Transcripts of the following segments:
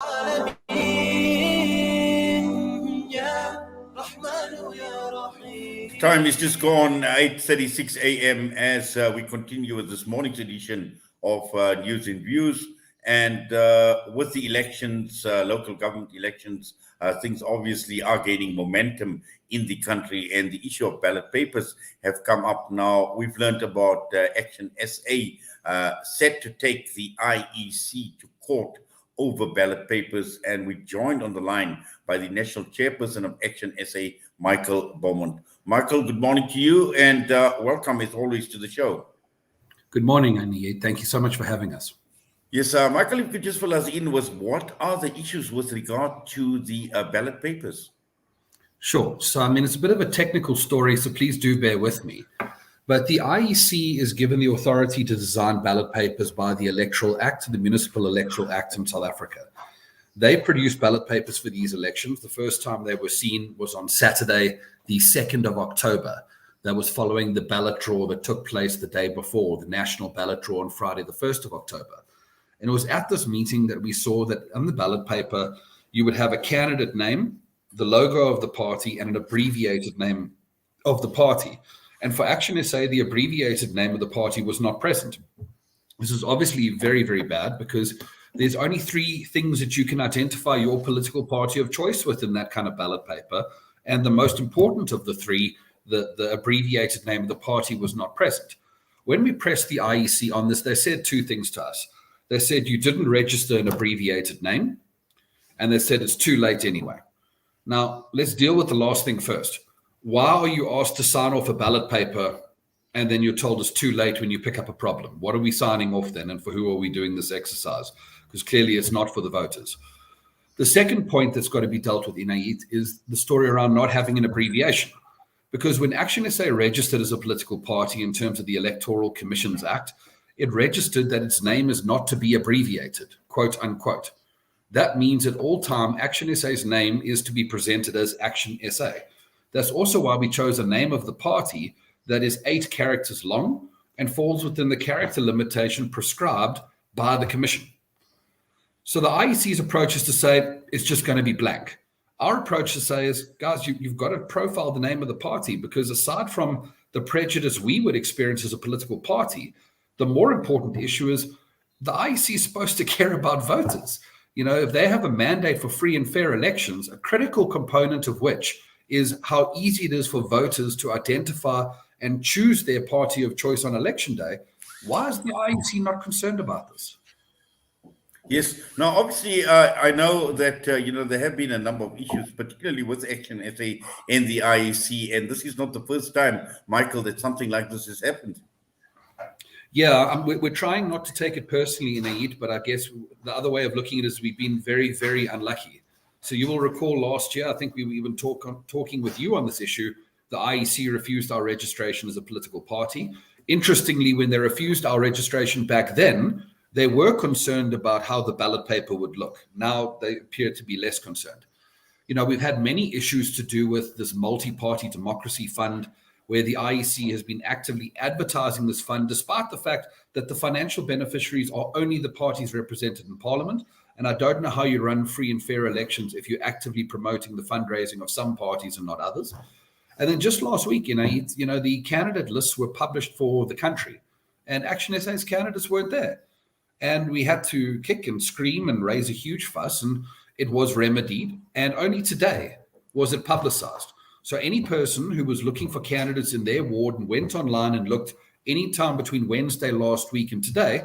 Time is just gone 8:36 a.m. as we continue with this morning's edition of News and Views. And with the elections, local government elections, things obviously are gaining momentum in the country, and the issue of ballot papers have come up now. We've learned about ActionSA set to take the IEC to court over ballot papers, and we're joined on the line by the National Chairperson of ActionSA, Michael Beaumont. Michael, good morning to you, and welcome as always to the show. Good morning, Inayet. Thank you so much for having us. Yes, Michael, if you could just fill us in with what are the issues with regard to the ballot papers? Sure. So, it's a bit of a technical story, so please do bear with me. But the IEC is given the authority to design ballot papers by the Electoral Act, the Municipal Electoral Act in South Africa. They produce ballot papers for these elections. The first time they were seen was on Saturday, the 2nd of October. That was following the ballot draw that took place the day before, the national ballot draw on Friday, the 1st of October. And it was at this meeting that we saw that on the ballot paper, you would have a candidate name, the logo of the party, and an abbreviated name of the party. And for ActionSA, the abbreviated name of the party was not present. This is obviously very, very bad because there's only three things that you can identify your political party of choice with in that kind of ballot paper. And the most important of the three, the abbreviated name of the party was not present. When we pressed the IEC on this, they said two things to us. They said you didn't register an abbreviated name, and they said it's too late anyway. Now, let's deal with the last thing first. Why are you asked to sign off a ballot paper and then you're told it's too late when you pick up a problem? What are we signing off then, and for who are we doing this exercise? Because clearly it's not for the voters. The second point that's got to be dealt with, Inayet, is the story around not having an abbreviation. Because when ActionSA registered as a political party in terms of the Electoral Commissions Act, it registered that its name is not to be abbreviated, quote unquote. That means at all time, ActionSA's name is to be presented as ActionSA. That's also why we chose a name of the party that is 8 characters long and falls within the character limitation prescribed by the commission. So the IEC's approach is to say it's just going to be blank. Our approach to say is, guys, you've got to profile the name of the party, because aside from the prejudice we would experience as a political party, the more important issue is the IEC is supposed to care about voters. If they have a mandate for free and fair elections, a critical component of which is how easy it is for voters to identify and choose their party of choice on election day, why is the IEC not concerned about this? Yes. Now, obviously, I know that, there have been a number of issues, particularly with ActionSA and the IEC, and this is not the first time, Michael, that something like this has happened. Yeah, we're trying not to take it personally, Inayet, but I guess the other way of looking at it is we've been very, very unlucky. So you will recall last year, I think we were even talking with you on this issue, the IEC refused our registration as a political party. Interestingly, when they refused our registration back then, they were concerned about how the ballot paper would look. Now they appear to be less concerned. We've had many issues to do with this multi-party democracy fund, where the IEC has been actively advertising this fund, despite the fact that the financial beneficiaries are only the parties represented in Parliament. And I don't know how you run free and fair elections if you're actively promoting the fundraising of some parties and not others. And then just last week, the candidate lists were published for the country, and ActionSA's candidates weren't there. And we had to kick and scream and raise a huge fuss, and it was remedied. And only today was it publicized. So any person who was looking for candidates in their ward and went online and looked any time between Wednesday last week and today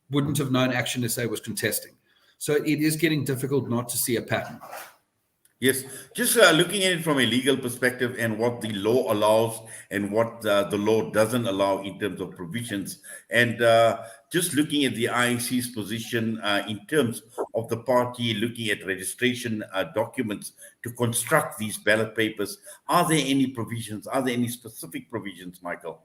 wouldn't have known ActionSA was contesting. So it is getting difficult not to see a pattern. Yes, just looking at it from a legal perspective and what the law allows and what the law doesn't allow in terms of provisions, and just looking at the IEC's position in terms of the party looking at registration documents to construct these ballot papers, are there any provisions? Are there any specific provisions, Michael?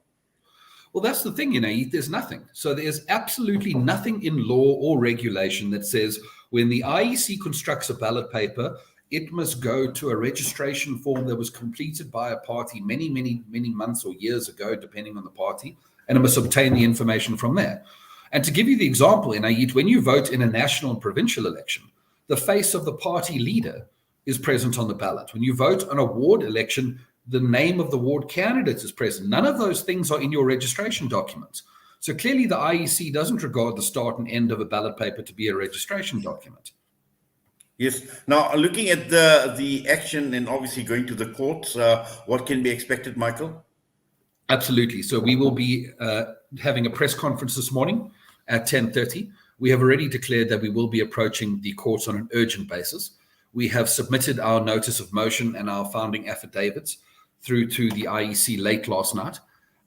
Well, that's the thing, there's nothing. So there's absolutely nothing in law or regulation that says when the IEC constructs a ballot paper, it must go to a registration form that was completed by a party many, many, many months or years ago, depending on the party, and it must obtain the information from there. And to give you the example, Inayet, when you vote in a national and provincial election, the face of the party leader is present on the ballot. When you vote on a ward election, the name of the ward candidate is present. None of those things are in your registration documents. So clearly the IEC doesn't regard the start and end of a ballot paper to be a registration document. Yes. Now, looking at the action and obviously going to the courts, what can be expected, Michael? Absolutely. So we will be having a press conference this morning at 10:30. We have already declared that we will be approaching the courts on an urgent basis. We have submitted our notice of motion and our founding affidavits through to the IEC late last night.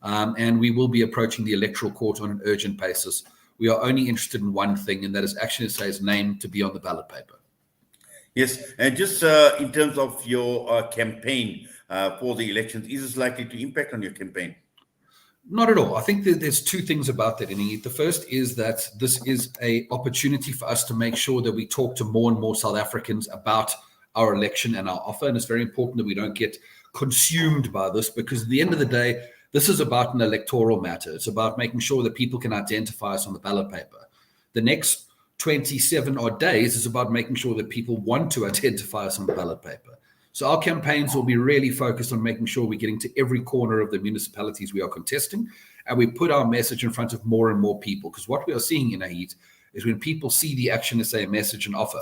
And we will be approaching the electoral court on an urgent basis. We are only interested in one thing, and that is ActionSA's name to be on the ballot paper. Yes, and just in terms of your campaign for the elections, is this likely to impact on your campaign? Not at all. I think that there's two things about that, Inayet. The first is that this is an opportunity for us to make sure that we talk to more and more South Africans about our election and our offer. And it's very important that we don't get consumed by this, because at the end of the day, this is about an electoral matter. It's about making sure that people can identify us on the ballot paper. The next 27 odd days is about making sure that people want to identify us on the ballot paper. So our campaigns will be really focused on making sure we're getting to every corner of the municipalities we are contesting, and we put our message in front of more and more people. Because what we are seeing in Inayet is when people see the ActionSA message and offer,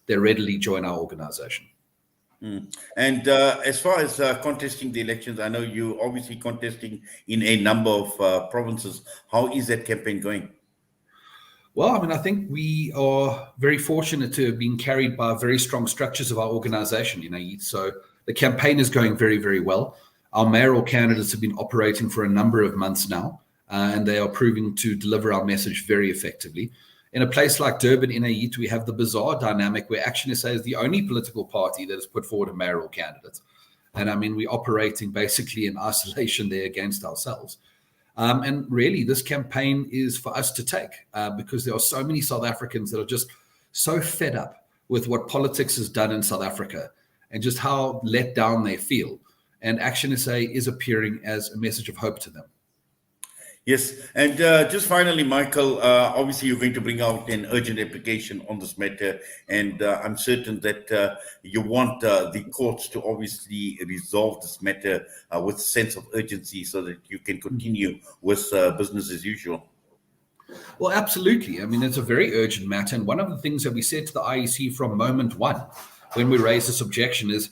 they readily join our organization. And as far as contesting the elections, I know you're obviously contesting in a number of provinces. How is that campaign going? Well, I mean, I think we are very fortunate to have been carried by very strong structures of our organization, So the campaign is going very, very well. Our mayoral candidates have been operating for a number of months now, and they are proving to deliver our message very effectively. In a place like Durban, Inayet, we have the bizarre dynamic where ActionSA is the only political party that has put forward a mayoral candidate. And I mean, we're operating basically in isolation there against ourselves. And really, this campaign is for us to take because there are so many South Africans that are just so fed up with what politics has done in South Africa and just how let down they feel. And ActionSA is appearing as a message of hope to them. Yes, and just finally, Michael, obviously you're going to bring out an urgent application on this matter, and I'm certain that you want the courts to obviously resolve this matter with a sense of urgency so that you can continue with business as usual. Well, absolutely. I mean, it's a very urgent matter, and one of the things that we said to the IEC from moment one when we raised this objection is,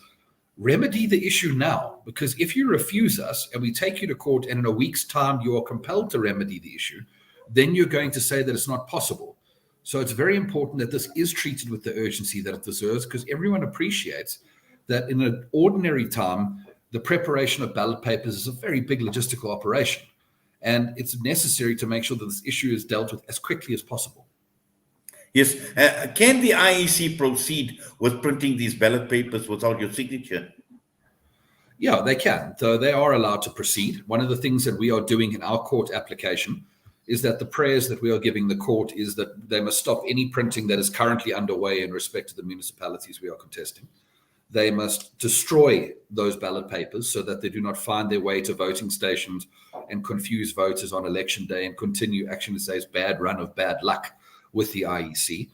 remedy the issue now, because if you refuse us and we take you to court and in a week's time you are compelled to remedy the issue, then you're going to say that it's not possible. So it's very important that this is treated with the urgency that it deserves, because everyone appreciates that in an ordinary time, the preparation of ballot papers is a very big logistical operation. And it's necessary to make sure that this issue is dealt with as quickly as possible. Yes. Can the IEC proceed with printing these ballot papers without your signature? Yeah, they can. So they are allowed to proceed. One of the things that we are doing in our court application is that the prayers that we are giving the court is that they must stop any printing that is currently underway in respect to the municipalities we are contesting. They must destroy those ballot papers so that they do not find their way to voting stations and confuse voters on election day and continue ActionSA's bad run of bad luck with the IEC.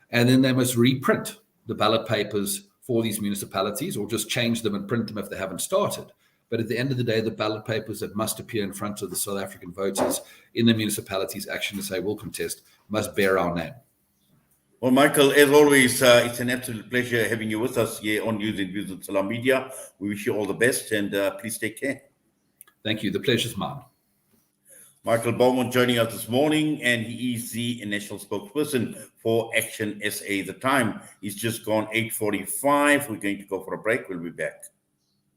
And then they must reprint the ballot papers for these municipalities, or just change them and print them if they haven't started. But at the end of the day, the ballot papers that must appear in front of the South African voters in the municipalities ActionSA will contest must bear our name. Well, Michael, as always, it's an absolute pleasure having you with us here on News and Views with Salam Media. We wish you all the best, and please take care. Thank you. The pleasure's mine. Michael Beaumont joining us this morning, and he is the national spokesperson for ActionSA. The time is just gone 8:45. We're going to go for a break. We'll be back.